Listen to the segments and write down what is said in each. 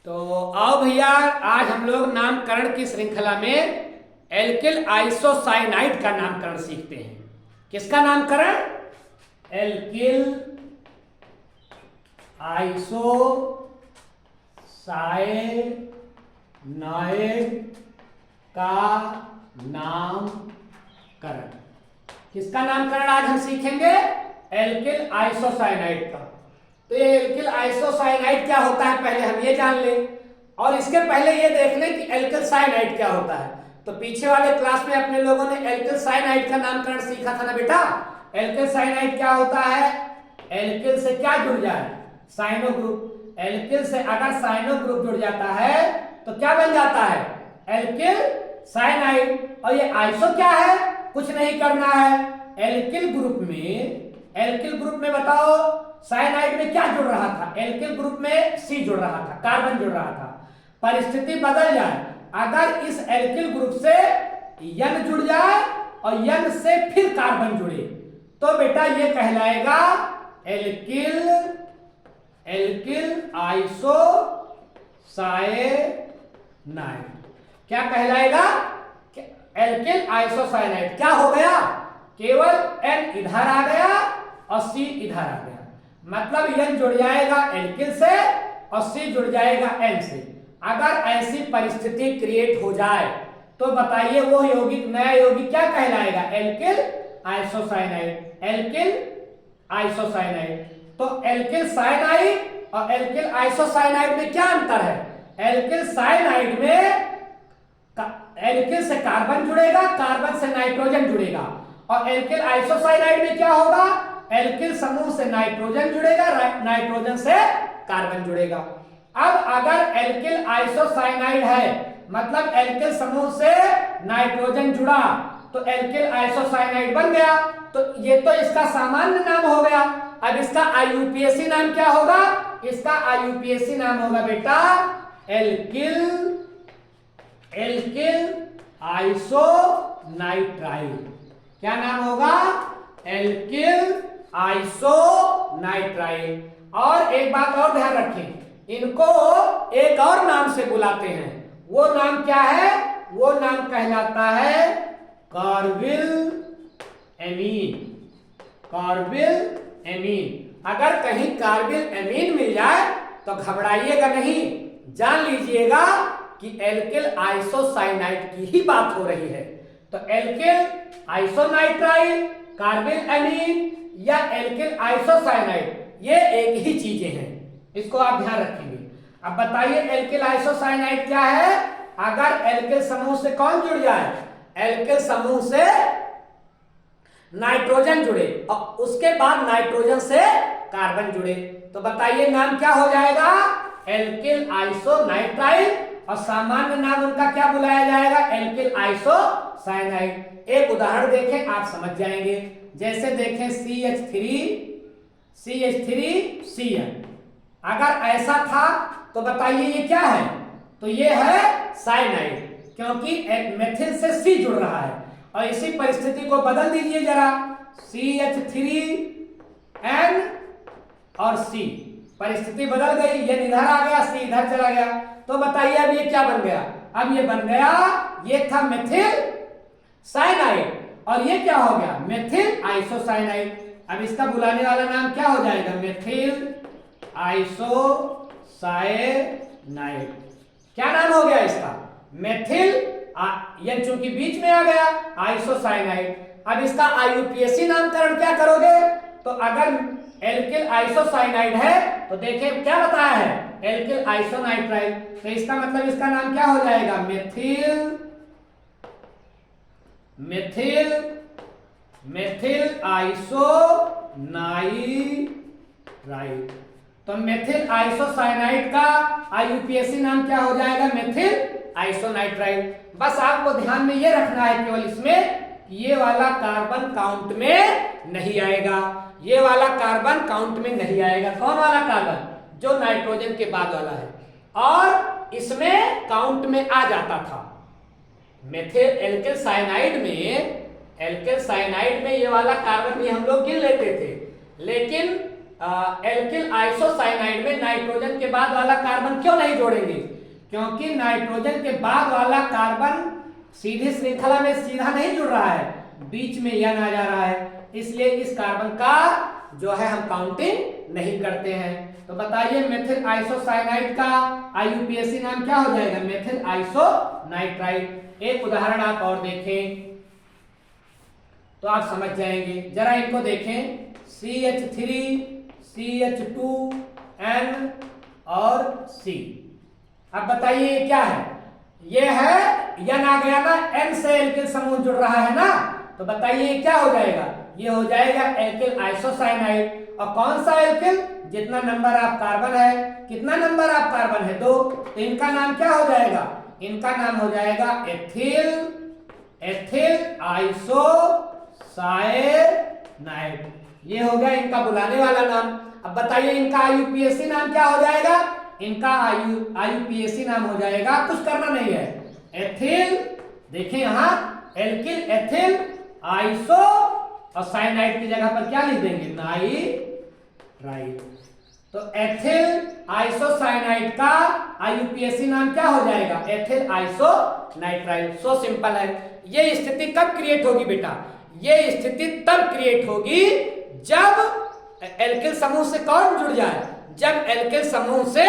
तो आओ भैया, आज हम लोग नामकरण की श्रृंखला में एल्किल आइसोसाइनाइड का नामकरण सीखते हैं। किसका नामकरण? एल्किल आइसोसाइनाइड का नामकरण। किसका नामकरण आज हम सीखेंगे? एल्किल आइसोसाइनाइड का। तो ये एल्किल आइसोसाइनाइड क्या होता है पहले हम ये जान लें, और इसके पहले ये देख लें कि एल्किल साइनाइड क्या होता है। तो पीछे वाले क्लास में अपने लोगों ने एल्किल साइनाइड का नामकरण सीखा था ना बेटा। एल्किल साइनाइड क्या होता है? एल्किल से क्या जुड़ जाए? Cyano group. एल्किल से अगर साइनो ग्रुप जुड़ जाता है तो क्या बन जाता है? Alkyl cyanide. और ये आइसो क्या है? कुछ नहीं करना है। एल्किल ग्रुप में बताओ साइनाइड में क्या जुड़ रहा था? एल्किल ग्रुप में सी जुड़ रहा था, कार्बन जुड़ रहा था। परिस्थिति बदल जाए, अगर इस एल्किल ग्रुप से यन जुड़ जाए और यन से फिर कार्बन जुड़े तो बेटा ये कहलाएगा एल्किल आइसोसाइनाइड। क्या कहलाएगा? Alkyl isocyanide. क्या हो गया? केवल N इधर आ गया और C इधर आ गया, मतलब N जुड़ जाएगा एल्किल से और C जुड़ जाएगा N से। अगर ऐसी परिस्थिति क्रिएट हो जाए तो बताइए वो यौगिक, नया यौगिक क्या कहलाएगा? Alkyl isocyanide. Alkyl isocyanide. तो एल्किल साइनाइड और एल्किल आइसोसाइनाइड में क्या अंतर है? एल्किल साइनाइड में एल्किल से कार्बन जुड़ेगा, कार्बन से नाइट्रोजन जुड़ेगा, और एल्किल आइसोसाइनाइड में क्या होगा? एल्किल समूह से नाइट्रोजन जुड़ेगा, नाइट्रोजन से कार्बन जुड़ेगा। अब अगर एल्किल आइसोसाइनाइड है, मतलब एल्किल समूह से नाइट्रोजन जुड़ा, तो एल्किल आइसोसाइनाइड बन गया। तो ये तो इसका सामान्य नाम हो गया। अब इसका आईयूपीएसी नाम क्या होगा? इसका आईयूपीएसी नाम होगा बेटा एल्किल आइसोनाइट्राइल। क्या नाम होगा? एल्किल आइसोनाइट्राइल। और एक बात और ध्यान रखें, इनको एक और नाम से बुलाते हैं। वो नाम क्या है? वो नाम कहलाता है कार्बिल एमीन। अगर कहीं कार्बिल एमीन मिल जाए तो घबराइएगा नहीं, जान लीजिएगा कि एल्किल आइसोसाइनाइड की ही बात हो रही है। तो एल्किल आइसोनाइट्राइल, कार्बिल एमीन या एल्किल आइसोसाइनाइड, ये एक ही चीजें हैं। इसको आप ध्यान रखेंगे। अब बताइए एल्किल आइसोसाइनाइड क्या है? अगर एल्किल समूह से कौन जुड़ जाए? एल्किल समूह से नाइट्रोजन जुड़े और उसके बाद नाइट्रोजन से कार्बन जुड़े, तो बताइए नाम क्या हो जाएगा? एल्किल आइसोनाइट्राइल। और सामान्य नाम उनका क्या बुलाया जाएगा? Alkyl isocyanide. एक उदाहरण देखें, आप समझ जाएंगे। जैसे देखें CH3CN। अगर ऐसा था तो बताइए ये क्या है? तो ये है साइनाइड, क्योंकि मेथिल से C जुड़ रहा है। और इसी परिस्थिति को बदल दीजिए जरा, CH3N और C, परिस्थिति बदल गई, ये इधर आ गया, C इधर चला गया, तो बताइए अब ये क्या बन गया? अब ये बन गया, ये था मेथिल साइनाइड और ये क्या हो गया? Methyl isocyanide. अब इसका बुलाने वाला नाम क्या हो जाएगा? Methyl isocyanide. क्या नाम हो गया इसका? मेथिल, ये चूंकि बीच में आ गया, आइसोसाइनाइड। अब इसका आईयूपीएसी नामकरण क्या करोगे? तो अगर एल्किल आइसोसाइनाइड है तो देखिए क्या बताया है? एल्किल आइसोनाइट्राइल। तो इसका मतलब इसका नाम क्या हो जाएगा? मेथिल आइसोनाइट्राइल। तो मेथिल आइसोसाइनाइड का आईयूपीएसी नाम क्या हो जाएगा? मेथिल आइसोनाइट्राइल। बस आपको ध्यान में ये रखना है केवल इसमें, ये वाला कार्बन काउंट में नहीं आएगा। ये वाला कार्बन काउंट में नहीं आएगा। कौन वाला कार्बन? जो नाइट्रोजन के बाद वाला है। और इसमें काउंट में आ जाता था। मेथिल एल्किल साइनाइड में ये वाला कार्बन भी हम लोग गिन लेते थे, लेकिन एल्किल आइसोसाइनाइड में नाइट्रोजन के बाद वाला कार्बन क्यों नहीं जोड़ेंगे? क्योंकि नाइट्रोजन के बाद वाला कार्बन सीधी श्रृंखला में सीधा नहीं जुड़ रहा है, बीच में n आ जा रहा है, इसलिए इस कार्बन का जो है हम काउंटिंग नहीं करते हैं। तो बताइए मेथिल आइसोसाइनाइड का IUPAC नाम क्या हो जाएगा? मेथिल आइसोनाइट्राइल। एक उदाहरण आप और देखें तो आप समझ जाएंगे, जरा इनको देखें, CH3 CH2N और C। अब बताइए ये क्या है? ये है N आ गया ना, N से एल्किल समूह जुड़ रहा है ना, तो बताइए ये क्या हो जाएगा? ये हो जाएगा एल्किल आइसोसाइनाइड। और कौन सा एल्किल? जितना नंबर ऑफ कार्बन है, कितना नंबर ऑफ कार्बन है? 2, तो इनका नाम क्या हो जाएगा? इनका नाम हो जाएगा एथिल आइसोसाइनाइड। ये हो गया इनका बुलाने वाला नाम। अब बताइए इनका IUPAC नाम क्या हो जाएगा? इनका IUPAC नाम हो जाएगा, कुछ करना नहीं है, एथिल, देखिए यहां एल्किल एथिल आइसो, और साइनाइड की जगह पर क्या लिख देंगे? नाइट्राइल। तो एथिल आइसोसाइनाइड का IUPAC नाम क्या हो जाएगा? एथिल आइसोनाइट्राइल। सो सिंपल है। ये स्थिति कब क्रिएट होगी बेटा? ये स्थिति तब क्रिएट होगी जब एल्किल समूह से कौन जुड़ जाए? जब एल्किल समूह से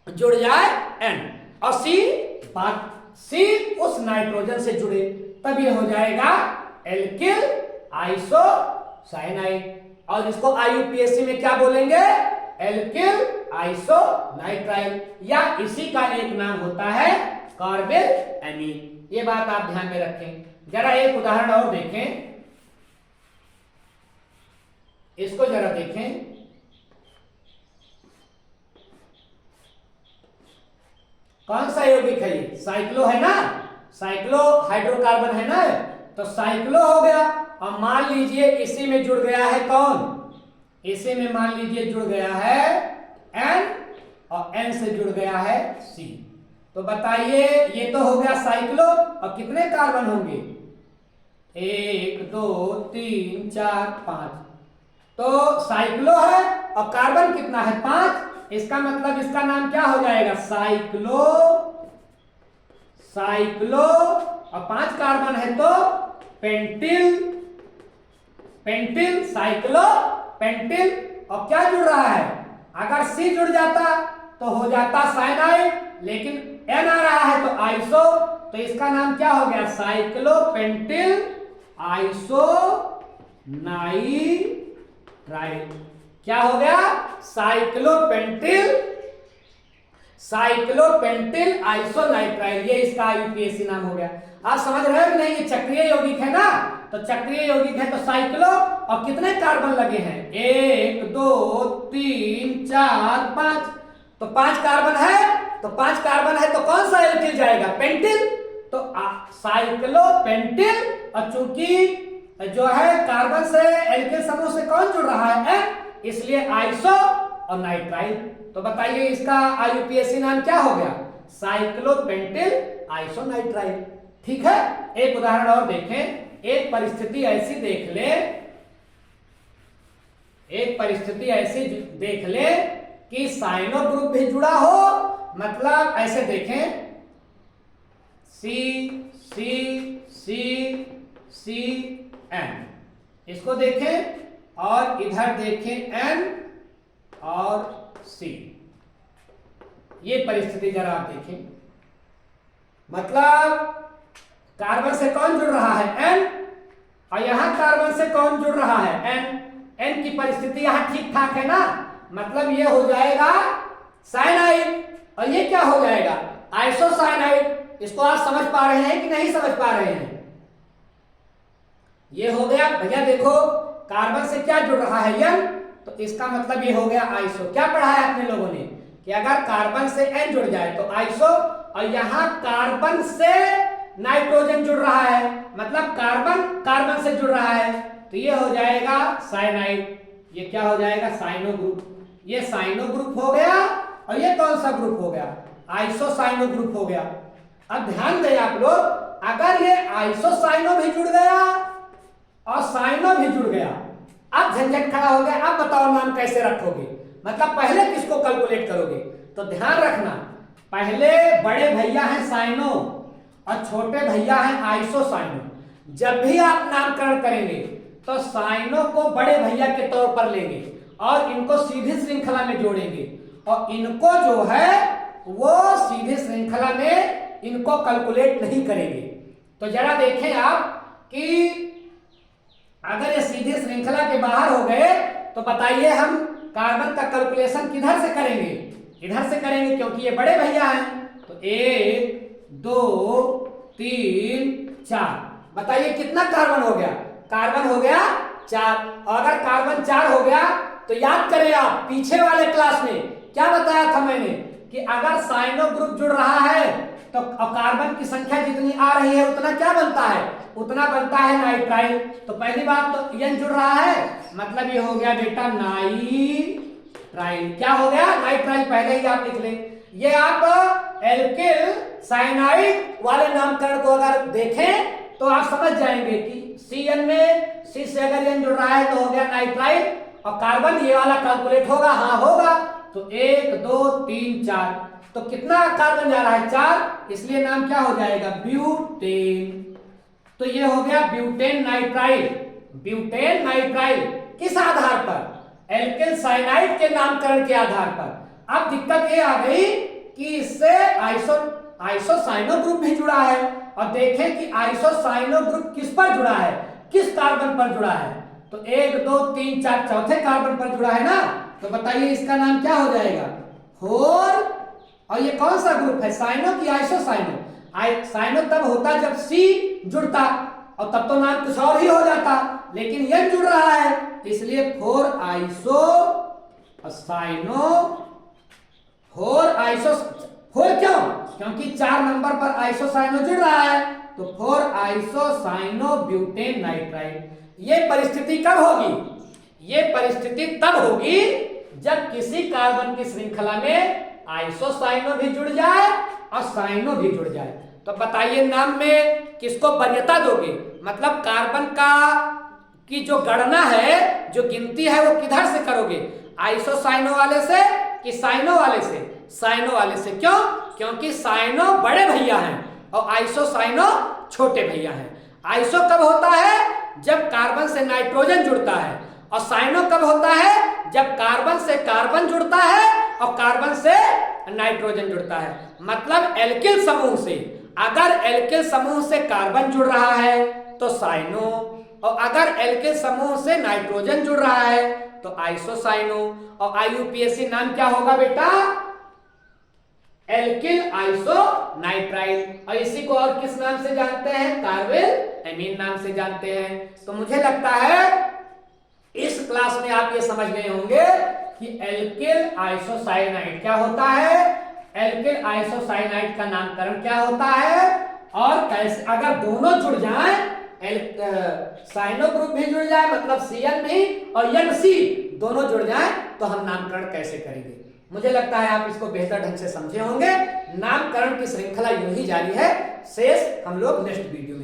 जुड़ जाए N और C उस नाइट्रोजन से जुड़े, तब ये हो जाएगा एल्किल आइसोसाइनाइड। और इसको IUPAC में क्या बोलेंगे? एल्किल आइसोनाइट्राइल, या इसी का एक नाम होता है कार्बिल एमीन। ये बात आप ध्यान में रखें। जरा एक उदाहरण और देखें, इसको जरा देखें, कौन सा यौगिक है ये? साइक्लो है ना, साइक्लो हाइड्रोकार्बन है ना, तो साइक्लो हो गया। और मान लीजिए इसी में जुड़ गया है कौन? इसी में मान लीजिए जुड़ गया है N, और N से जुड़ गया है C। तो बताइए ये तो हो गया साइक्लो, और कितने कार्बन होंगे? 1 2 3 4 5। तो साइक्लो है और कार्बन कितना है? 5। इसका मतलब इसका नाम क्या हो जाएगा? साइक्लो, और 5 कार्बन है तो पेंटिल, साइक्लो पेंटिल। और क्या जुड़ रहा है? अगर C जुड़ जाता तो हो जाता साइनाइड, लेकिन N आ रहा है तो आइसो, तो इसका नाम क्या हो गया? Cyclopentyl isonitrile. क्या हो गया? साइक्लोपेंटिल आइसोनाइट्राइल। ये इसका IUPAC नाम हो गया। आप समझ रहे हो नहीं? ये चक्रीय यौगिक है ना, तो चक्रीय यौगिक है तो साइक्लो, और कितने कार्बन लगे हैं? 1 2 3 4 5। तो 5 कार्बन है, तो 5 कार्बन है तो कौन सा एल्किल जाएगा? पेंटिल। तो साइक्लोपेंटिल, और चूंकि जो है कार्बन से एल्किल समूह से कौन जुड़ रहा है? N, इसलिए आइसो और नाइट्राइल। तो बताइए इसका IUPAC नाम क्या हो गया? साइक्लोपेंटिल आइसोनाइट्राइल। ठीक है। एक उदाहरण और देखें, एक परिस्थिति ऐसी देख ले कि साइनो ग्रुप भी जुड़ा हो, मतलब ऐसे देखें CN, इसको देखें और इधर देखें N और C। ये परिस्थिति जरा आप देखें, मतलब कार्बन से कौन जुड़ रहा है? N, और यहां कार्बन से कौन जुड़ रहा है? N की परिस्थिति यहां ठीक ठाक है ना, मतलब ये हो जाएगा साइनाइड, और ये क्या हो जाएगा? आइसोसाइनाइड। इसको आप समझ पा रहे हैं कि नहीं समझ पा रहे हैं? ये हो गया भैया, देखो कार्बन से क्या जुड़ रहा है? N, तो इसका मतलब ये हो गया आइसो। क्या पढ़ा है आपने लोगों ने कि अगर कार्बन से N जुड़ जाए तो आइसो, और यहां कार्बन से नाइट्रोजन जुड़ रहा है, मतलब कार्बन से जुड़ रहा है, तो ये हो जाएगा साइनाइड। ये क्या हो जाएगा? Cyano group. ये साइनो ग्रुप हो गया, और ये कौन सा ग्रुप हो गया? आइसोसाइनो ग्रुप हो गया। अब ध्यान दें आप लोग, अगर ये आइसोसाइनो भी जुड़ गया और साइनो भी जुड़ गया, अब झंझट खड़ा हो गया। अब बताओ कैसे रखोगे, मतलब पहले किसको कैलकुलेट करोगे। तो ध्यान रखना, पहले बड़े भैया हैं साइनो और छोटे भैया हैं आइसोसाइनो। जब भी आप नामकरण करेंगे तो साइनो को बड़े भैया के तौर पर लेंगे और इनको सीधी श्रृंखला में जोड़ेंगे, और इनको जो है वो सीधी श्रृंखला में इनको कैलकुलेट नहीं करेंगे। तो जरा देखें आप कि अगर ये सीधी श्रृंखला के बाहर हो गए तो बताइए हम कार्बन का कैलकुलेशन किधर से करेंगे, इधर से करेंगे क्योंकि ये बड़े भैया हैं। तो 1 2 3 4, बताइए कितना कार्बन हो गया, कार्बन हो गया 4। और अगर कार्बन 4 हो गया तो याद करें आप पीछे वाले क्लास में क्या बताया था मैंने कि अगर साइनो ग्रुप जुड़ रहा है तो कार्बन की संख्या जितनी आ रही है उतना क्या बनता है, उतना बनता है नाइट्राइल। तो पहली बात तो एन जुड़ रहा है, मतलब ये हो गया बेटा नाइट्राइल। क्या हो गया, नाइट्राइल, पहले ही आप लिख लें। ये आप एल्किल साइनाइड वाले नामकरण को अगर देखें तो आप समझ जाएंगे कि Cn में C से अगर एन जुड़ रहा है तो हो गया नाइट्राइल, और कार्बन ये वाला कैलकुलेट होगा, हाँ होगा। तो 1 2 3 4, तो कितना कार्बन जा रहा है 4, इसलिए नाम क्या हो जाएगा, ब्यूटेन। तो ये हो गया ब्यूटेन नाइट्राइल। ब्यूटेन नाइट्राइल किस आधार पर, एल्किल साइनाइड के नामकरण के आधार पर। अब दिक्कत ये आ गई कि इससे आइसोसाइनो ग्रुप भी जुड़ा है, और देखें कि आइसोसाइनो ग्रुप किस पर जुड़ा है, किस कार्बन पर जुड़ा है। तो 1 2 3 4 चौथे कार्बन पर जुड़ा है ना, तो बताइए इसका नाम क्या हो जाएगा, 4। और ये कौन सा ग्रुप है, साइनो की आइसोसाइनो। साइनो तब होता जब C जुड़ता, और तब तो नाम कुछ और ही हो जाता, लेकिन ये जुड़ रहा है इसलिए 4 आइसो साइनो। 4 क्यों, क्योंकि 4 नंबर पर आइसोसाइनो जुड़ रहा है, तो 4 आइसोसाइनो ब्यूटेन नाइट्राइल। ये परिस्थिति कब होगी, ये परिस्थिति तब होगी जब किसी कार्बन की श्रृंखला में आइसोसाइनो भी जुड़ जाए और साइनो भी जुड़ जाए। तो बताइए नाम में किसको वरीयता दोगे, मतलब कार्बन का की जो गणना है, जो गिनती है वो किधर से करोगे, आइसोसाइनो वाले से कि साइनो वाले से, साइनो वाले से। क्यों, क्योंकि साइनो बड़े भैया हैं और आइसोसाइनो छोटे भैया हैं। आइसो कब होता है, जब कार्बन से नाइट्रोजन जुड़ता है, और साइनो कब होता है, जब कार्बन से कार्बन जुड़ता है और कार्बन से नाइट्रोजन जुड़ता है। मतलब एल्किल समूह से, अगर एल्किल समूह से कार्बन जुड़ रहा है तो साइनो, और अगर एल्किल समूह से नाइट्रोजन जुड़ रहा है तो आइसोसाइनो। और IUPAC नाम क्या होगा बेटा, एल्किल आइसो नाइट्राइल। और इसी को और किस नाम से जानते हैं, कार्बेल एमीन नाम से जानते हैं। तो मुझे लगता है इस क्लास में आप ये समझ गए होंगे कि एल्किल आइसोसाइनाइड क्या होता है, एल्किल आइसोसाइनाइड का नामकरण क्या होता है, और कैसे अगर दोनों जुड़ जाएं, साइनो ग्रुप भी जुड़ जाए मतलब Cn भी और NC दोनों जुड़ जाएं, तो हम नामकरण कैसे करेंगे। मुझे लगता है आप इसको बेहतर ढंग से समझे होंगे। नामकरण की श्रृंखला यूं ही जारी है, शेष हम लोग नेक्स्ट वीडियो में